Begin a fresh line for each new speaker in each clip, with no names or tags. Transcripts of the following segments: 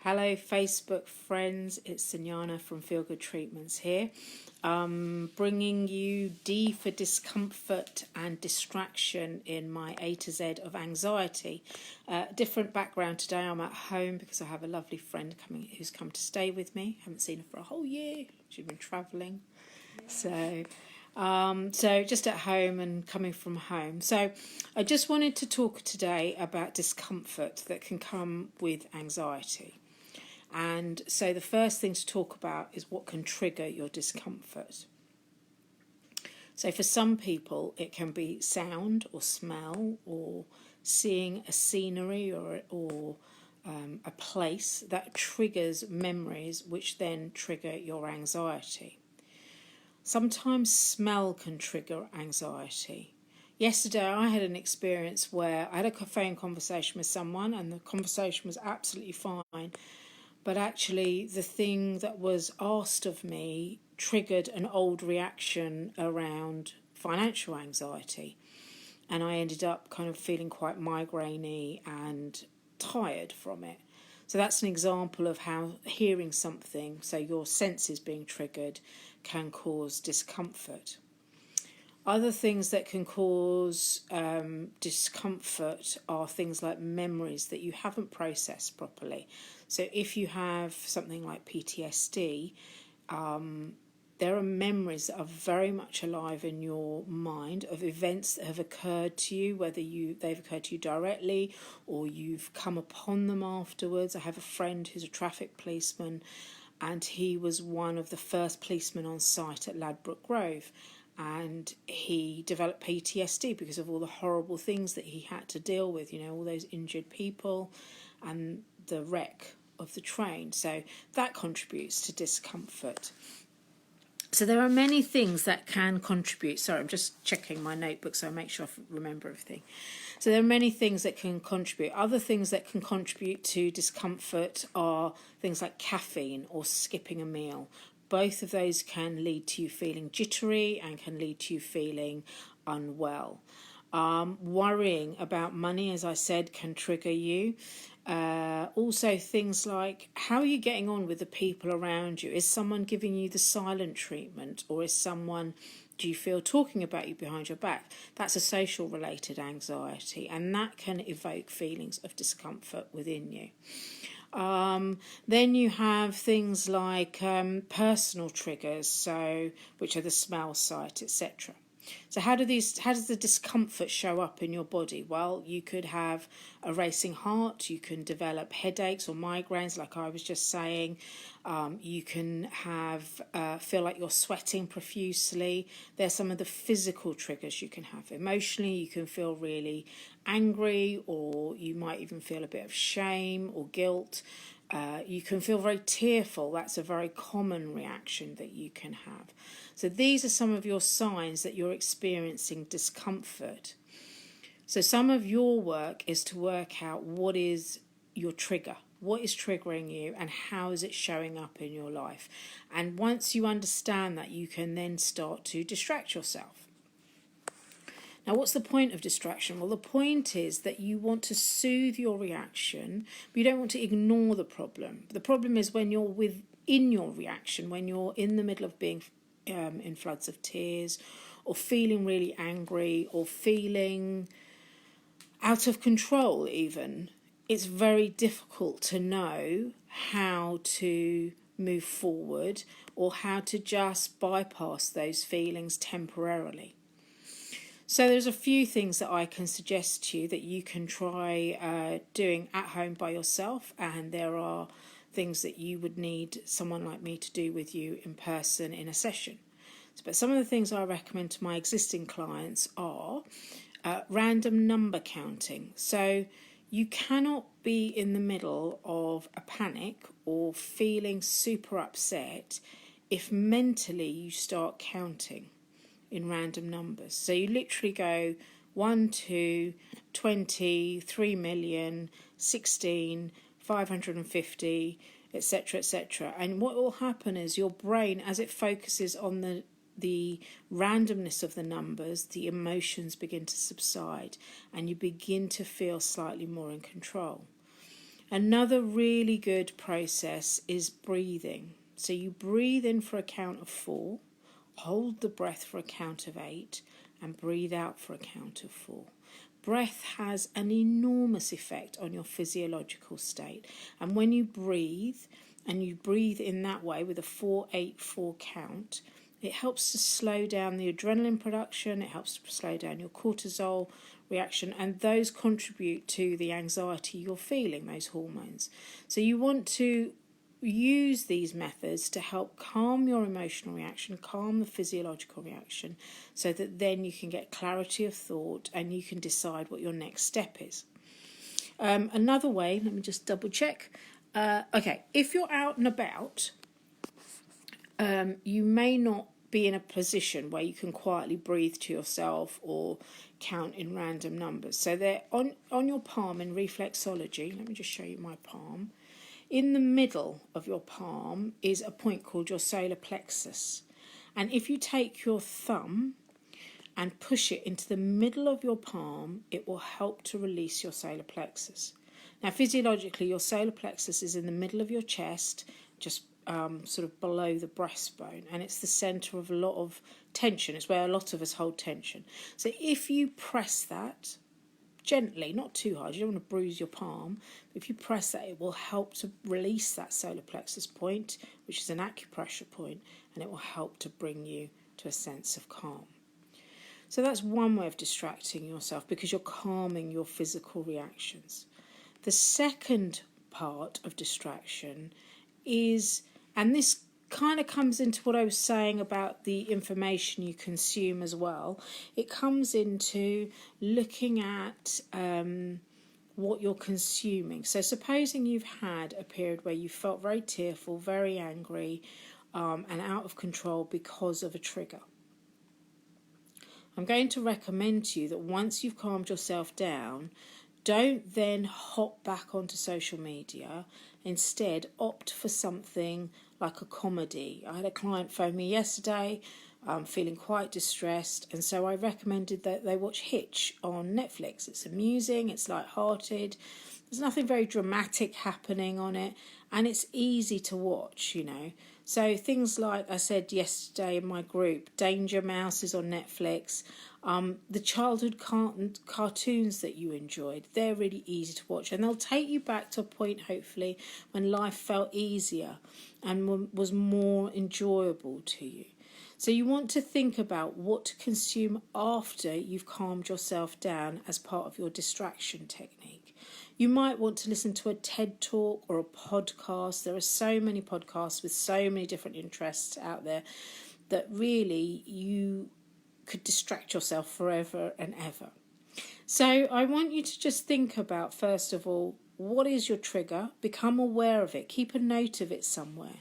Hello Facebook friends, it's Sanjana from Feel Good Treatments here, bringing you D for discomfort and distraction in my A to Z of anxiety. Different background today. I'm at home because I have a lovely friend who's come to stay with me. Haven't seen her for a whole year. She's been travelling. So just at home and coming from home. So I just wanted to talk today about discomfort that can come with anxiety. And so the first thing to talk about is what can trigger your discomfort. So for some people, it can be sound or smell or seeing a scenery or a place that triggers memories, which then trigger your anxiety. Sometimes smell can trigger anxiety. Yesterday, I had an experience where I had a phone conversation with someone and the conversation was absolutely fine. But actually, the thing that was asked of me triggered an old reaction around financial anxiety. And I ended up kind of feeling quite migraine-y and tired from it. So that's an example of how hearing something, so your senses being triggered, can cause discomfort. Other things that can cause discomfort are things like memories that you haven't processed properly. So if you have something like PTSD, there are memories that are very much alive in your mind of events that have occurred to you, whether they've occurred to you directly or you've come upon them afterwards. I have a friend who's a traffic policeman, and he was one of the first policemen on site at Ladbroke Grove. And he developed PTSD because of all the horrible things that he had to deal with, all those injured people and the wreck of the train. So that contributes to discomfort. So there are many things that can contribute. Sorry, I'm just checking my notebook so I make sure I remember everything. So there are many things that can contribute. Other things that can contribute to discomfort are things like caffeine or skipping a meal. Both of those can lead to you feeling jittery and can lead to you feeling unwell. Worrying about money, as I said, can trigger you. Also things like, how are you getting on with the people around you? Is someone giving you the silent treatment, or do you feel talking about you behind your back? That's a social related anxiety, and that can evoke feelings of discomfort within you. Then you have things like personal triggers, which are the smell, sight, etc. So how does the discomfort show up in your body? Well, you could have a racing heart, you can develop headaches or migraines, like I was just saying. You can feel like you're sweating profusely. There's some of the physical triggers you can have. Emotionally, you can feel really angry, or you might even feel a bit of shame or guilt. You can feel very tearful. That's a very common reaction that you can have. So these are some of your signs that you're experiencing discomfort. So some of your work is to work out what is your trigger, what is triggering you, and how is it showing up in your life. And once you understand that, you can then start to distract yourself. Now, what's the point of distraction? Well, the point is that you want to soothe your reaction, but you don't want to ignore the problem. The problem is when you're within your reaction, when you're in the middle of being in floods of tears, or feeling really angry, or feeling out of control even, it's very difficult to know how to move forward or how to just bypass those feelings temporarily. So there's a few things that I can suggest to you that you can try doing at home by yourself, and there are things that you would need someone like me to do with you in person in a session. But some of the things I recommend to my existing clients are random number counting. So you cannot be in the middle of a panic or feeling super upset if mentally you start counting in random numbers. So you literally go 1, 2, 20, 3 million, 16, 550, etc., etc. And what will happen is your brain, as it focuses on the randomness of the numbers, the emotions begin to subside and you begin to feel slightly more in control. Another really good process is breathing. So you breathe in for a count of 4, hold the breath for a count of 8, and breathe out for a count of 4. Breath has an enormous effect on your physiological state. And when you breathe, and you breathe in that way with a 4-8-4 count, it helps to slow down the adrenaline production, it helps to slow down your cortisol reaction, and those contribute to the anxiety you're feeling, those hormones. So you want to use these methods to help calm your emotional reaction, calm the physiological reaction, so that then you can get clarity of thought and you can decide what your next step is. Another way, let me just double check. Okay, if you're out and about, you may not be in a position where you can quietly breathe to yourself or count in random numbers. So they're on your palm in reflexology. Let me just show you my palm. In the middle of your palm is a point called your solar plexus. And if you take your thumb and push it into the middle of your palm, it will help to release your solar plexus. Now, physiologically, your solar plexus is in the middle of your chest, just sort of below the breastbone, and it's the centre of a lot of tension. It's where a lot of us hold tension. So if you press that gently, not too hard, you don't want to bruise your palm, but if you press that, it will help to release that solar plexus point, which is an acupressure point, and it will help to bring you to a sense of calm. So that's one way of distracting yourself, because you're calming your physical reactions. The second part of distraction is, and this kind of comes into what I was saying about the information you consume as well, it comes into looking at what you're consuming. So supposing you've had a period where you felt very tearful, very angry, and out of control because of a trigger. I'm going to recommend to you that once you've calmed yourself down, don't then hop back onto social media. Instead, opt for something like a comedy. I had a client phone me yesterday, feeling quite distressed, and so I recommended that they watch Hitch on Netflix. It's amusing, it's light-hearted, there's nothing very dramatic happening on it, and it's easy to watch, you know. So things like I said yesterday in my group, Danger Mouse is on Netflix. The childhood cartoons that you enjoyed, they're really easy to watch, and they'll take you back to a point, hopefully, when life felt easier and was more enjoyable to you. So you want to think about what to consume after you've calmed yourself down as part of your distraction technique. You might want to listen to a TED Talk or a podcast. There are so many podcasts with so many different interests out there that really you could distract yourself forever and ever. So I want you to just think about, first of all, what is your trigger? Become aware of it. Keep a note of it somewhere.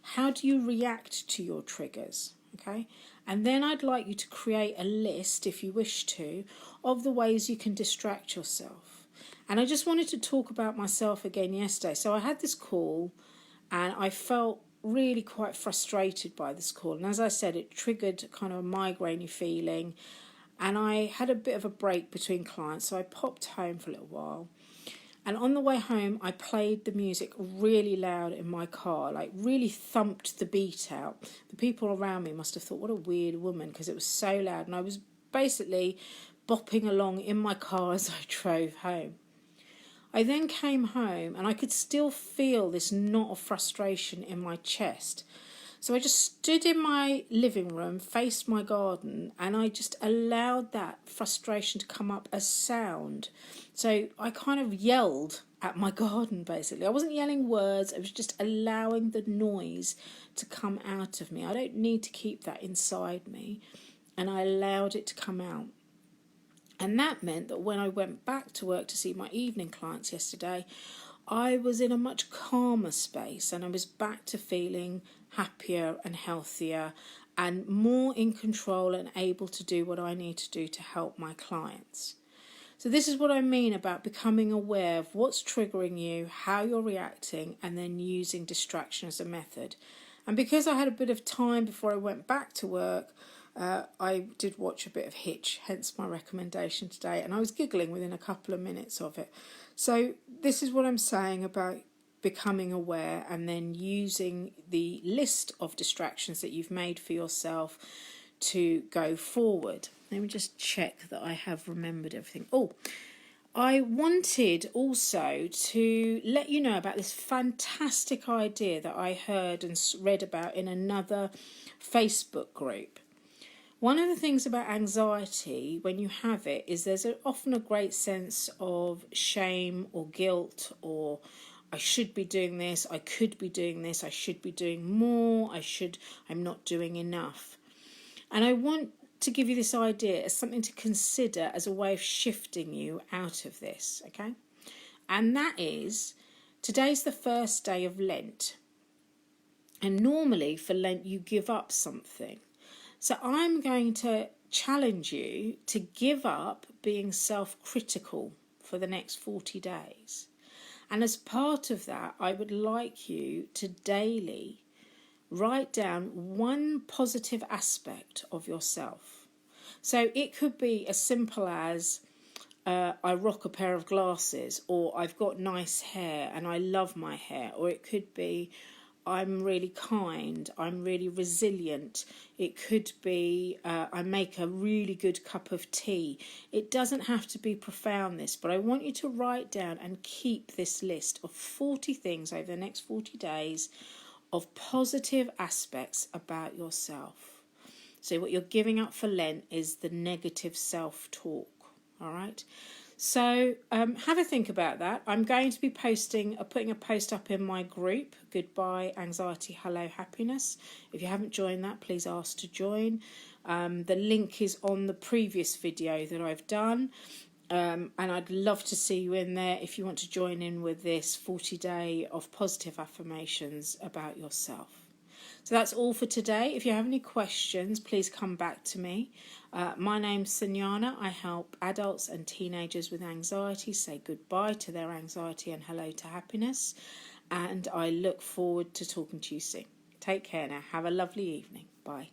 How do you react to your triggers? Okay, and then I'd like you to create a list, if you wish to, of the ways you can distract yourself. And I just wanted to talk about myself again yesterday. So I had this call and I felt really quite frustrated by this call. And as I said, it triggered kind of a migraine feeling. And I had a bit of a break between clients, so I popped home for a little while. And on the way home, I played the music really loud in my car, like really thumped the beat out. The people around me must have thought, what a weird woman, because it was so loud. And I was basically bopping along in my car as I drove home. I then came home and I could still feel this knot of frustration in my chest. So I just stood in my living room, faced my garden, and I just allowed that frustration to come up as sound. So I kind of yelled at my garden, basically. I wasn't yelling words, I was just allowing the noise to come out of me. I don't need to keep that inside me, and I allowed it to come out. And that meant that when I went back to work to see my evening clients yesterday, I was in a much calmer space and I was back to feeling happier and healthier and more in control and able to do what I need to do to help my clients. So this is what I mean about becoming aware of what's triggering you, how you're reacting, and then using distraction as a method. And because I had a bit of time before I went back to work, I did watch a bit of Hitch, hence my recommendation today, and I was giggling within a couple of minutes of it. So this is what I'm saying about becoming aware and then using the list of distractions that you've made for yourself to go forward. Let me just check that I have remembered everything. Oh, I wanted also to let you know about this fantastic idea that I heard and read about in another Facebook group. One of the things about anxiety when you have it is there's often a great sense of shame or guilt, or I should be doing this, I could be doing this, I should be doing more, I'm not doing enough. And I want to give you this idea as something to consider as a way of shifting you out of this, okay? And that is, today's the first day of Lent. And normally for Lent you give up something. So I'm going to challenge you to give up being self-critical for the next 40 days. And as part of that, I would like you to daily write down one positive aspect of yourself. So it could be as simple as I rock a pair of glasses, or I've got nice hair and I love my hair, or it could be I'm really kind, I'm really resilient. It could be I make a really good cup of tea. It doesn't have to be profound, this, but I want you to write down and keep this list of 40 things over the next 40 days of positive aspects about yourself. So what you're giving up for Lent is the negative self-talk, all right? So have a think about that. I'm going to be putting a post up in my group, Goodbye Anxiety, Hello Happiness. If you haven't joined that, please ask to join. The link is on the previous video that I've done. And I'd love to see you in there if you want to join in with this 40-day of positive affirmations about yourself. So that's all for today. If you have any questions, please come back to me. My name's Sanjana. I help adults and teenagers with anxiety say goodbye to their anxiety and hello to happiness. And I look forward to talking to you soon. Take care now. Have a lovely evening. Bye.